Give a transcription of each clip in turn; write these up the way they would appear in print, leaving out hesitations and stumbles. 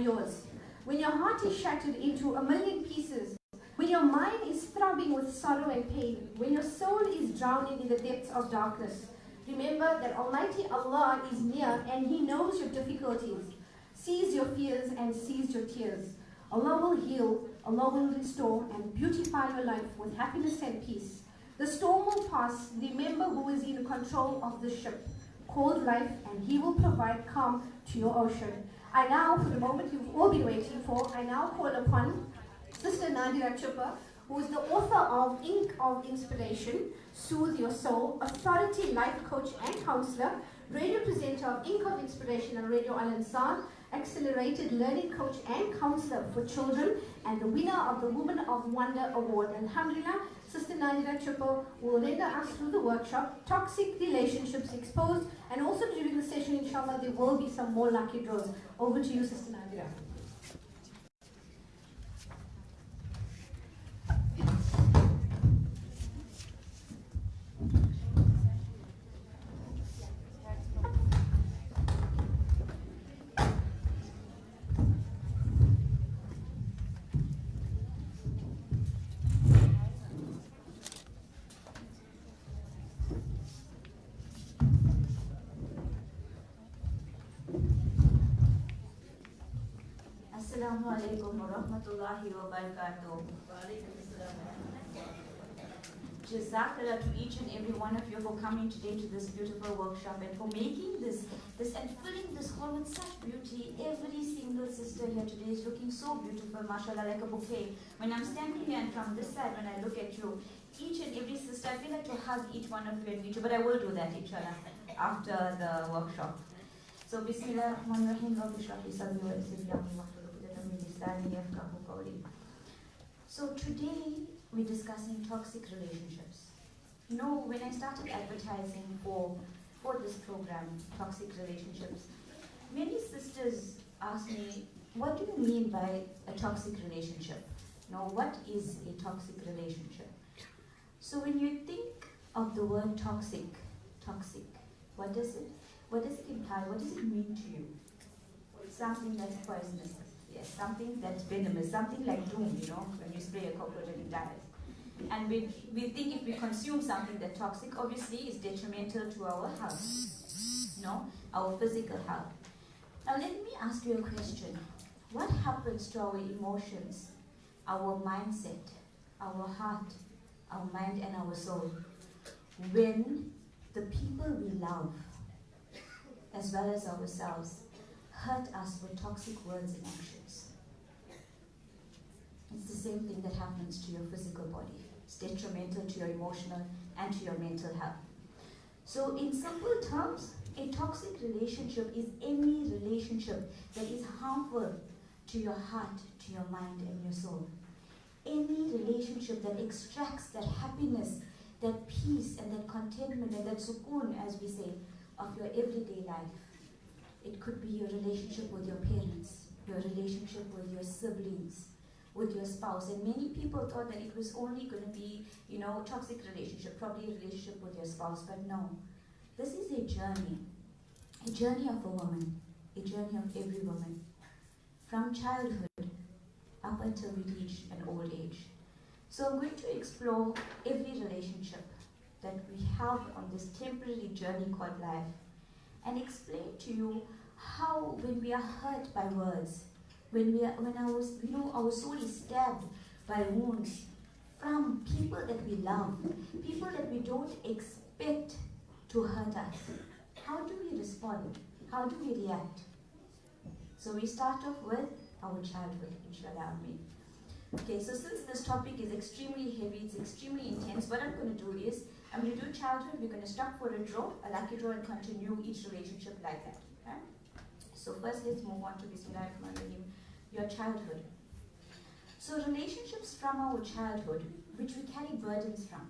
yours. When your heart is shattered into a million pieces, when your mind is throbbing with sorrow and pain, when your soul is drowning in the depths of darkness, remember that Almighty Allah is near and He knows your difficulties, sees your fears and sees your tears. Allah will heal, Allah will restore and beautify your life with happiness and peace. The storm will pass. Remember who is in control of the ship called life, and He will provide calm to your ocean. I now, for the moment you've all been waiting for, I now call upon Sister Naadira Chhipa, who is the author of Ink of Inspiration, Soothe Your Soul, authority life coach and counselor, radio presenter of Ink of Inspiration on Radio Al Ansar, accelerated learning coach and counselor for children, and the winner of the Woman of Wonder Award. Alhamdulillah, Sister Naadira Chhipa will render us through the workshop, Toxic Relationships Exposed, and also during the session, inshallah, there will be some more lucky draws. Over to you, Sister Naadira. Assalamu alaikum wa rahmatullahi wa barakatuh. Jazakallah to each and every one of you for coming today to this beautiful workshop and for making this and filling this hall with such beauty. Every single sister here today is looking so beautiful, mashallah, like a bouquet. When I'm standing here and from this side, when I look at you, each and every sister, I feel like to hug each one of you and meet you, but I will do that, inshallah, after the workshop. So, Bismillah ar-Rahman ar-Rahim, Rabbi shrah li sadri wa yassir li amri wahlul 'uqdatan min lisani yafqahu qawli. So today we're discussing toxic relationships. You know, when I started advertising for this program, Toxic Relationships, many sisters asked me, what do you mean by a toxic relationship? You know, what is a toxic relationship? So when you think of the word toxic, what does it imply? What does it mean to you? Something that's poisonous, yes, something that's venomous, something like doom, you know, when you spray a cockroach and it dies. And we think if we consume something that's toxic, obviously it's detrimental to our health, you know, our physical health. Now let me ask you a question. What happens to our emotions, our mindset, our heart, our mind and our soul when the people we love, as well as ourselves, hurt us with toxic words and actions? It's the same thing that happens to your physical body. It's detrimental to your emotional and to your mental health. So in simple terms, a toxic relationship is any relationship that is harmful to your heart, to your mind and your soul. Any relationship that extracts that happiness, that peace and that contentment and that sukoon, as we say, of your everyday life. It could be your relationship with your parents, your relationship with your siblings, with your spouse. And many people thought that it was only going to be, you know, toxic relationship, probably a relationship with your spouse. But no, this is a journey of a woman, a journey of every woman, from childhood up until we reach an old age. So I'm going to explore every relationship that we have on this temporary journey called life, and explain to you how, when we are hurt by words, when our soul is stabbed by wounds from people that we love, people that we don't expect to hurt us, how do we respond? How do we react? So we start off with our childhood, inshallah. Okay, so since this topic is extremely heavy, it's extremely intense, what I'm going to do is, I'm going to do childhood, we're going to stop for a draw, a lucky draw, and continue each relationship like that. Okay? So first let's move on to Bismillahirrahmanirrahim, your childhood. So relationships from our childhood, which we carry burdens from,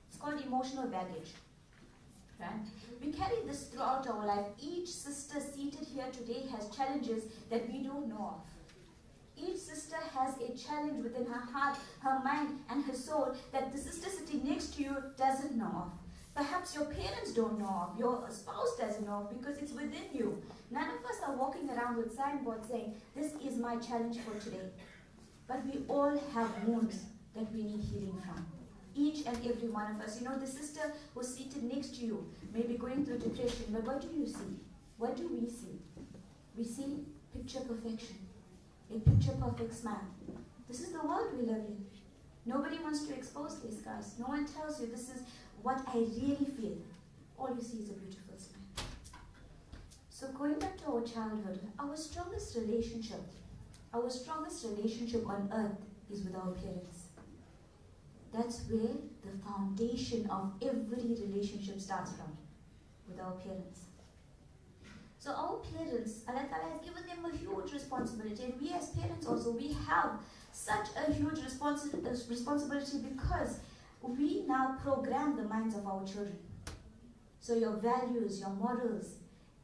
it's called emotional baggage. Right? We carry this throughout our life. Each sister seated here today has challenges that we don't know of. Each sister has a challenge within her heart, her mind, and her soul that the sister sitting next to you doesn't know of. Perhaps your parents don't know of, your spouse doesn't know of, because it's within you. None of us are walking around with signboards saying, this is my challenge for today. But we all have wounds that we need healing from. Each and every one of us. You know, the sister who's seated next to you may be going through depression, but what do you see? What do we see? We see picture perfection, a picture perfect smile. This is the world we live in. Nobody wants to expose this, guys. No one tells you this is what I really feel. All you see is a beautiful smile. So going back to our childhood, our strongest relationship on earth is with our parents. That's where the foundation of every relationship starts from, with our parents. So our parents, Allah Ta'ala has given them a huge responsibility, and we as parents also, we have such a huge responsibility because we now program the minds of our children. So your values, your morals,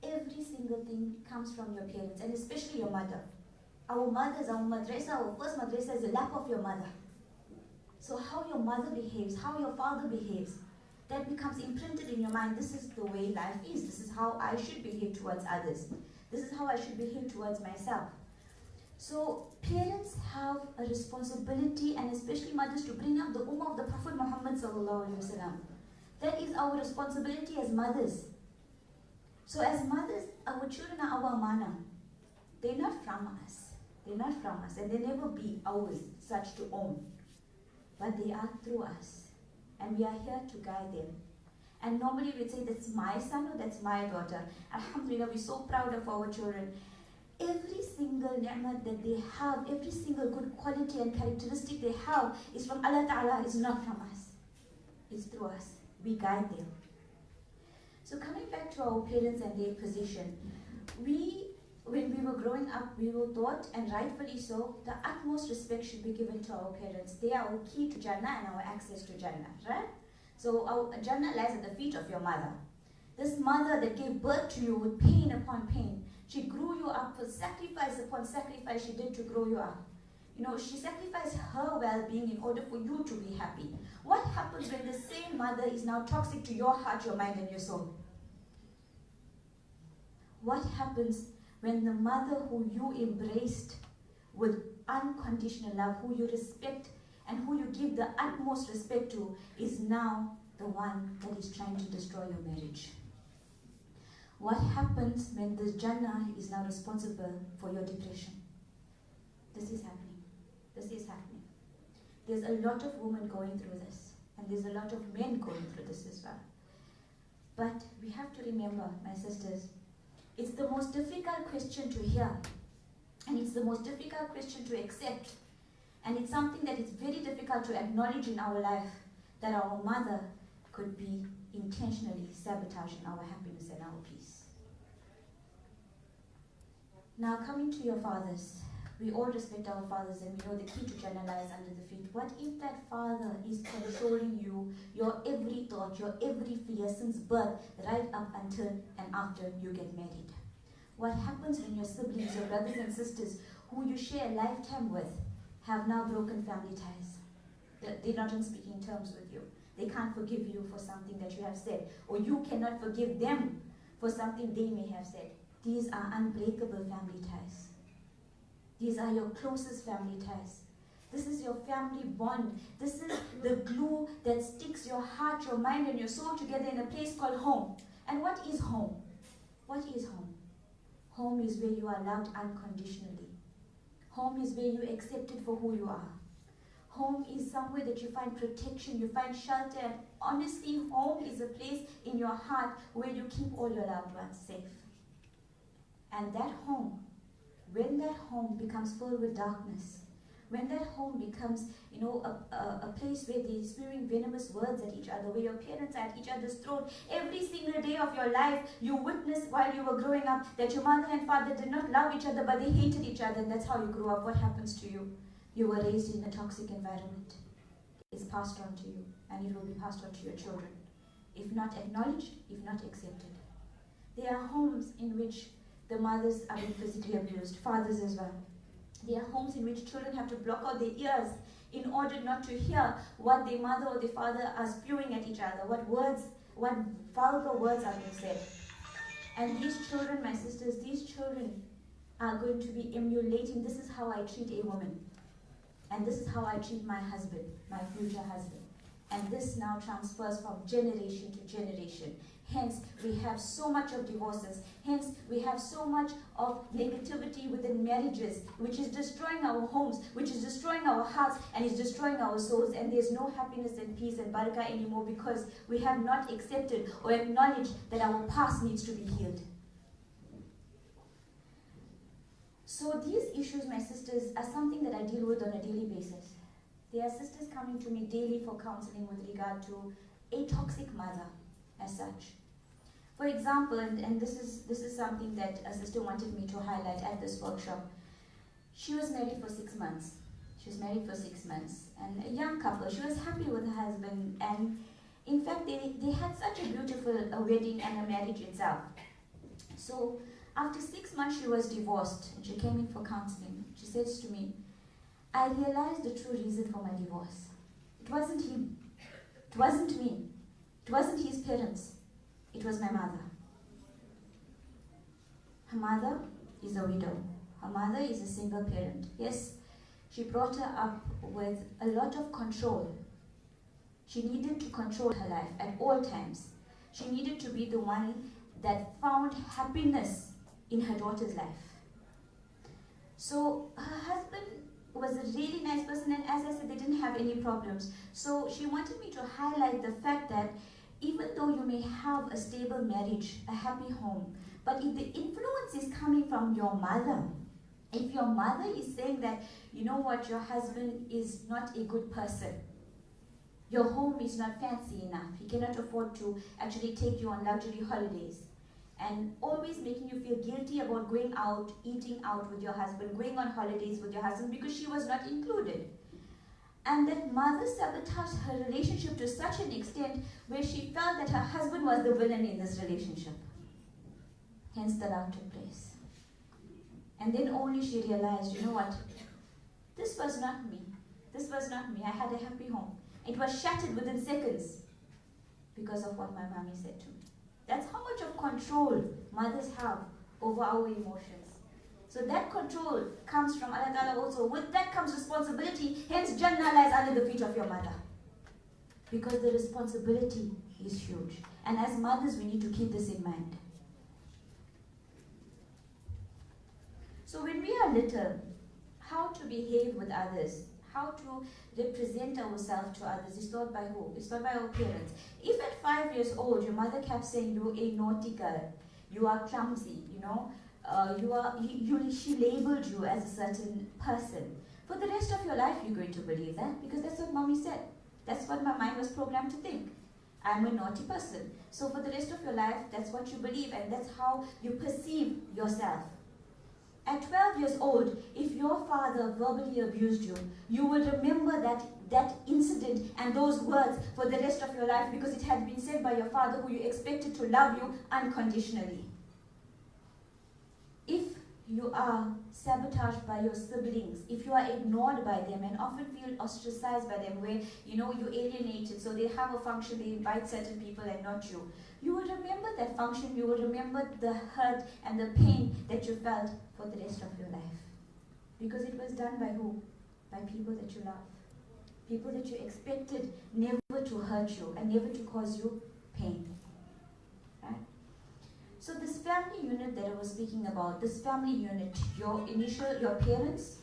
every single thing comes from your parents, and especially your mother. Our mothers, our madrasa, our first madrasa is the lap of your mother. So how your mother behaves, how your father behaves, that becomes imprinted in your mind. This is the way life is. This is how I should behave towards others. This is how I should behave towards myself. So parents have a responsibility, and especially mothers, to bring up the ummah of the Prophet Muhammad sallallahu alaihi wasallam. That is our responsibility as mothers. So as mothers, our children are our amana. They're not from us. They're not from us, and they never be ours, such to own. But they are through us, and we are here to guide them. And normally we'd say, that's my son or that's my daughter. Alhamdulillah, we're so proud of our children. Every single ni'mat that they have, every single good quality and characteristic they have is from Allah Ta'ala, is not from us. It's through us. We guide them. So coming back to our parents and their position, when we were growing up, we were taught, and rightfully so, the utmost respect should be given to our parents. They are our key to Jannah and our access to Jannah, right? So our Jannah lies at the feet of your mother. This mother that gave birth to you with pain upon pain, she grew you up with sacrifice upon sacrifice she did to grow you up. You know, she sacrificed her well-being in order for you to be happy. What happens when the same mother is now toxic to your heart, your mind, and your soul? What happens when the mother who you embraced with unconditional love, who you respect and who you give the utmost respect to, is now the one that is trying to destroy your marriage? What happens when the Jannah is now responsible for your depression? This is happening. This is happening. There's a lot of women going through this, and there's a lot of men going through this as well. But we have to remember, my sisters, it's the most difficult question to hear, and it's the most difficult question to accept, and it's something that is very difficult to acknowledge in our life, that our mother could be intentionally sabotaging our happiness and our peace. Now coming to your fathers, we all respect our fathers, and we know the key to Jannah lies under the feet. What if that father is controlling you, your every thought, your every fear since birth, right up until and after you get married? What happens when your siblings, your brothers and sisters, who you share a lifetime with, have now broken family ties? They're not on speaking terms with you. They can't forgive you for something that you have said, or you cannot forgive them for something they may have said. These are unbreakable family ties. These are your closest family ties. This is your family bond. This is the glue that sticks your heart, your mind, and your soul together in a place called home. And what is home? What is home? Home is where you are loved unconditionally. Home is where you are accepted for who you are. Home is somewhere that you find protection, you find shelter, and honestly, home is a place in your heart where you keep all your loved ones safe. And that home, when that home becomes filled with darkness, when that home becomes, a place where they're spewing venomous words at each other, where your parents are at each other's throat, every single day of your life, you witnessed while you were growing up that your mother and father did not love each other, but they hated each other, and that's how you grew up. What happens to you? You were raised in a toxic environment. It's passed on to you, and it will be passed on to your children, if not acknowledged, if not accepted. There are homes in which the mothers are being physically abused, fathers as well. There are homes in which children have to block out their ears in order not to hear what their mother or their father are spewing at each other, what words, what vulgar words are being said. And these children, my sisters, these children are going to be emulating, this is how I treat a woman. And this is how I treat my husband, my future husband. And this now transfers from generation to generation. Hence, we have so much of divorces. Hence, we have so much of negativity within marriages, which is destroying our homes, which is destroying our hearts, and is destroying our souls. And there's no happiness and peace and barakah anymore because we have not accepted or acknowledged that our past needs to be healed. So these issues, my sisters, are something that I deal with on a daily basis. There are sisters coming to me daily for counseling with regard to a toxic mother as such. For example, and this is something that a sister wanted me to highlight at this workshop. She was married for 6 months. She was married for 6 months, and a young couple. She was happy with her husband, and in fact, they had such a beautiful wedding and a marriage itself. So after 6 months, she was divorced, and she came in for counseling. She says to me, I realized the true reason for my divorce. It wasn't him. It wasn't me. It wasn't his parents. It was my mother. Her mother is a widow. Her mother is a single parent. Yes, she brought her up with a lot of control. She needed to control her life at all times. She needed to be the one that found happiness in her daughter's life. So her husband was a really nice person, and as I said, they didn't have any problems. So she wanted me to highlight the fact that even though you may have a stable marriage, a happy home, but if the influence is coming from your mother, if your mother is saying that, you know what, your husband is not a good person, your home is not fancy enough, he cannot afford to actually take you on luxury holidays, and always making you feel guilty about going out, eating out with your husband, going on holidays with your husband because she was not included. And that mother sabotaged her relationship to such an extent where she felt that her husband was the villain in this relationship. Hence the row took place. And then only she realized, you know what, this was not me. This was not me. I had a happy home. It was shattered within seconds because of what my mommy said to me. That's how much of control mothers have over our emotions. So that control comes from Allah Ta'ala also. With that comes responsibility. Hence Jannah lies under the feet of your mother. Because the responsibility is huge. And as mothers, we need to keep this in mind. So when we are little, how to behave with others, how to represent ourselves to others is taught by who? It's taught by our parents. If at 5 years old, your mother kept saying, you're a naughty girl, you are clumsy, you know, she labeled you as a certain person. For the rest of your life, you're going to believe that because that's what mommy said. That's what my mind was programmed to think. I'm a naughty person. So for the rest of your life, that's what you believe, and that's how you perceive yourself. At 12 years old, if your father verbally abused you, you will remember that incident and those words for the rest of your life because it had been said by your father who you expected to love you unconditionally. If you are sabotaged by your siblings, if you are ignored by them and often feel ostracized by them where, you know, you're alienated, so they have a function, they invite certain people and not you, you will remember that function, you will remember the hurt and the pain that you felt for the rest of your life. Because it was done by who? By people that you love. People that you expected never to hurt you and never to cause you pain. Right? So this family unit that I was speaking about, this family unit, your parents,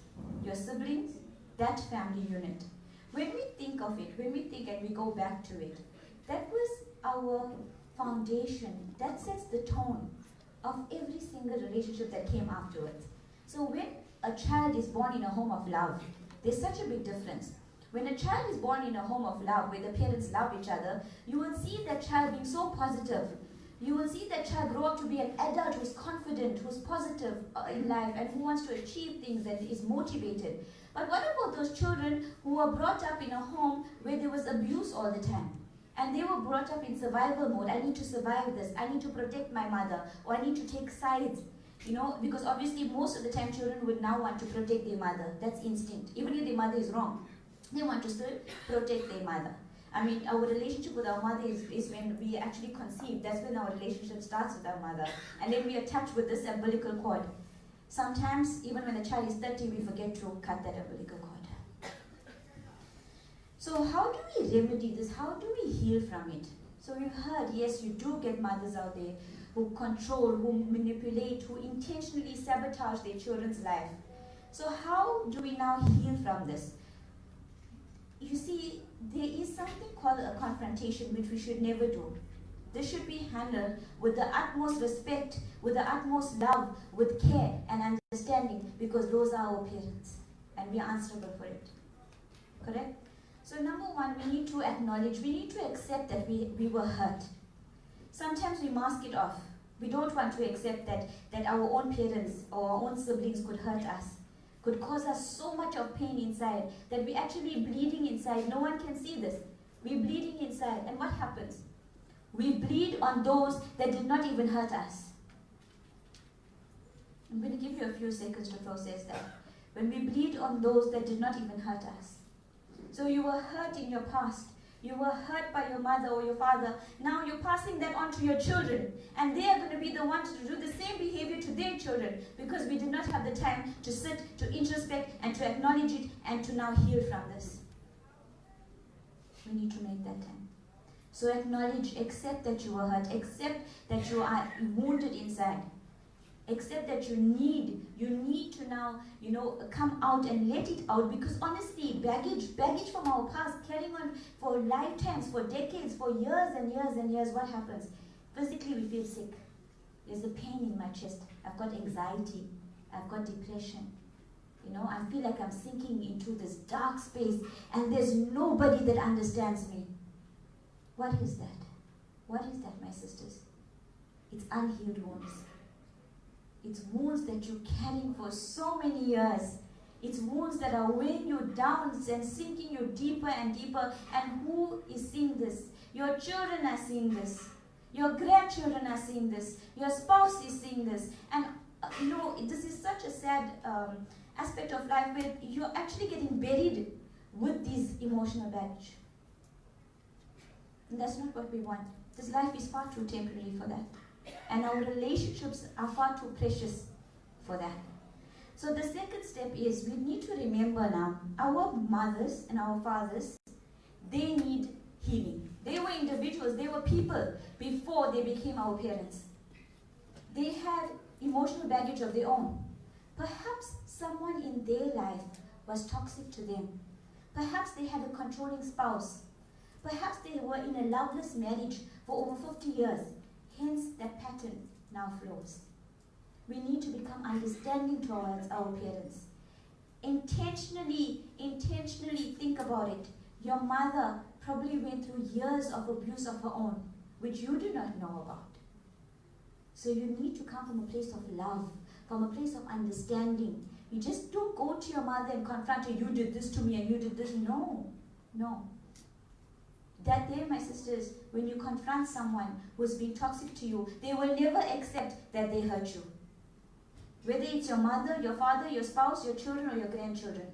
your siblings, that family unit. When we think of it, when we think and we go back to it, that was our foundation. That sets the tone of every single relationship that came afterwards. So when a child is born in a home of love, there's such a big difference. When a child is born in a home of love, where the parents love each other, you will see that child being so positive. You will see that child grow up to be an adult who's confident, who's positive in life, and who wants to achieve things and is motivated. But what about those children who were brought up in a home where there was abuse all the time? And they were brought up in survival mode. I need to survive this. I need to protect my mother. Or I need to take sides. You know, because obviously most of the time children would now want to protect their mother. That's instinct. Even if their mother is wrong, they want to still protect their mother. I mean, our relationship with our mother is when we actually conceive. That's when our relationship starts with our mother. And then we are touched with this umbilical cord. Sometimes, even when the child is 30, we forget to cut that umbilical cord. So how do we remedy this? How do we heal from it? So we've heard, yes, you do get mothers out there who control, who manipulate, who intentionally sabotage their children's life. So how do we now heal from this? You see, there is something called a confrontation which we should never do. This should be handled with the utmost respect, with the utmost love, with care and understanding, because those are our parents and we are answerable for it. Correct? So number one, we need to acknowledge, we need to accept that we were hurt. Sometimes we mask it off. We don't want to accept that our own parents or our own siblings could hurt us, could cause us so much of pain inside that we're actually bleeding inside. No one can see this. We're bleeding inside. And what happens? We bleed on those that did not even hurt us. I'm going to give you a few seconds to process that. When we bleed on those that did not even hurt us. So you were hurt in your past. You were hurt by your mother or your father. Now you're passing that on to your children. And they are going to be the ones to do the same behavior to their children, because we did not have the time to sit, to introspect, and to acknowledge it, and to now heal from this. We need to make that time. So acknowledge, accept that you were hurt. Accept that you are wounded inside. Accept that you need to now, come out and let it out, because honestly, baggage from our past, carrying on for lifetimes, for decades, for years and years and years, what happens? Physically, we feel sick. There's a pain in my chest. I've got anxiety. I've got depression. I feel like I'm sinking into this dark space and there's nobody that understands me. What is that? What is that, my sisters? It's unhealed wounds. It's wounds that you're carrying for so many years. It's wounds that are weighing you down and sinking you deeper and deeper. And who is seeing this? Your children are seeing this. Your grandchildren are seeing this. Your spouse is seeing this. And this is such a sad aspect of life where you're actually getting buried with these emotional baggage. And that's not what we want. This life is far too temporary for that. And our relationships are far too precious for that. So the second step is we need to remember now, our mothers and our fathers, they need healing. They were individuals, they were people before they became our parents. They had emotional baggage of their own. Perhaps someone in their life was toxic to them. Perhaps they had a controlling spouse. Perhaps they were in a loveless marriage for over 50 years. Hence, that pattern now flows. We need to become understanding towards our parents. Intentionally think about it. Your mother probably went through years of abuse of her own, which you do not know about. So you need to come from a place of love, from a place of understanding. You just don't go to your mother and confront her, you did this to me and you did this. No. That day, my sisters, when you confront someone who's been toxic to you, they will never accept that they hurt you. Whether it's your mother, your father, your spouse, your children, or your grandchildren.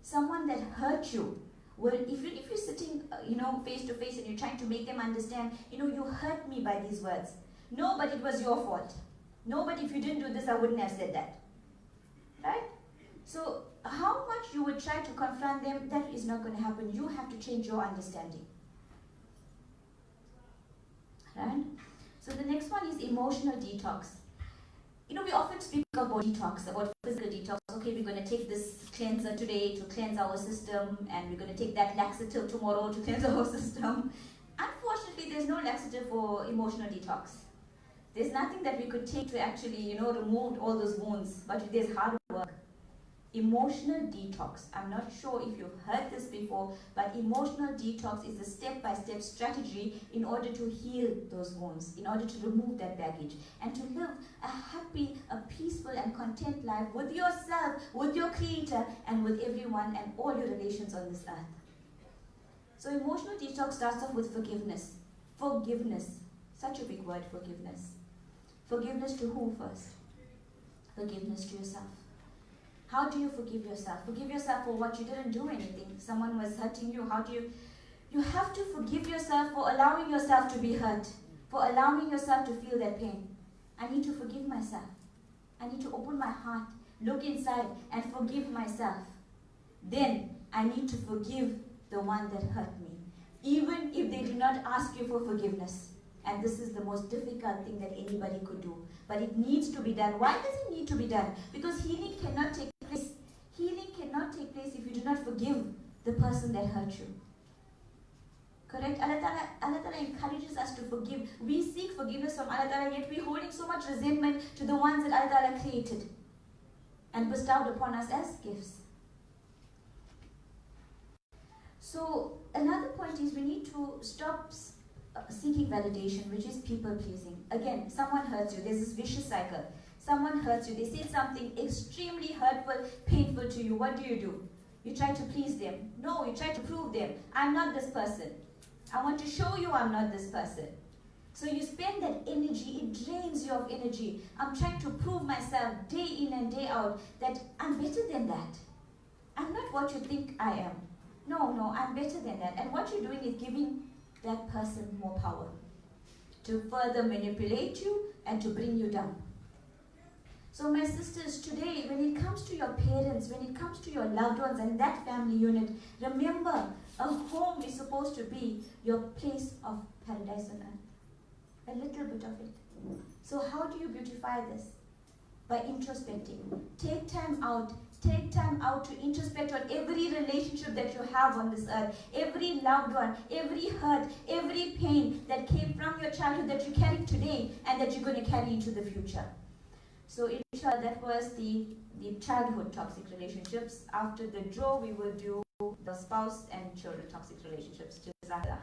Someone that hurt you, well, if you're sitting, face to face and you're trying to make them understand, you hurt me by these words. No, but it was your fault. No, but if you didn't do this, I wouldn't have said that. Right? So, how much you would try to confront them, that is not going to happen. You have to change your understanding. Right? So the next one is emotional detox. We often speak about detox, about physical detox. Okay, we're going to take this cleanser today to cleanse our system, and we're going to take that laxative tomorrow to cleanse our system. Unfortunately, there's no laxative for emotional detox. There's nothing that we could take to actually, remove all those wounds, but there's hard work. Emotional detox. I'm not sure if you've heard this before, but emotional detox is a step-by-step strategy in order to heal those wounds, in order to remove that baggage, and to live a happy, a peaceful and content life with yourself, with your Creator, and with everyone and all your relations on this earth. So emotional detox starts off with forgiveness. Forgiveness. Such a big word, forgiveness. Forgiveness to who first? Forgiveness to yourself. How do you forgive yourself? Forgive yourself for what you didn't do anything. Someone was hurting you. How do you You have to forgive yourself for allowing yourself to be hurt, for allowing yourself to feel that pain. I need to forgive myself. I need to open my heart, look inside, and forgive myself. Then I need to forgive the one that hurt me, even if they do not ask you for forgiveness. And this is the most difficult thing that anybody could do. But it needs to be done. Why does it need to be done? Because healing cannot take place. Healing cannot take place if you do not forgive the person that hurt you. Correct? Allah Ta'ala encourages us to forgive. We seek forgiveness from Allah Ta'ala, yet we're holding so much resentment to the ones that Allah Ta'ala created and bestowed upon us as gifts. So another point is we need to stop seeking validation, which is people pleasing. Again, someone hurts you. There's this vicious cycle. Someone hurts you. They say something extremely hurtful, painful to you. What do? You try to please them. No, you try to prove them. I'm not this person. I want to show you I'm not this person. So you spend that energy, it drains you of energy. I'm trying to prove myself day in and day out that I'm better than that. I'm not what you think I am. No, I'm better than that. And what you're doing is giving that person more power to further manipulate you and to bring you down. So my sisters, today, when it comes to your parents, when it comes to your loved ones and that family unit, remember, a home is supposed to be your place of paradise on earth. A little bit of it. So how do you beautify this? By introspecting. Take time out to introspect on every relationship that you have on this earth, every loved one, every hurt, every pain that came from your childhood that you carry today and that you're going to carry into the future. So inshallah, that was the childhood toxic relationships. After the draw, we will do the spouse and children toxic relationships. Jazakallah.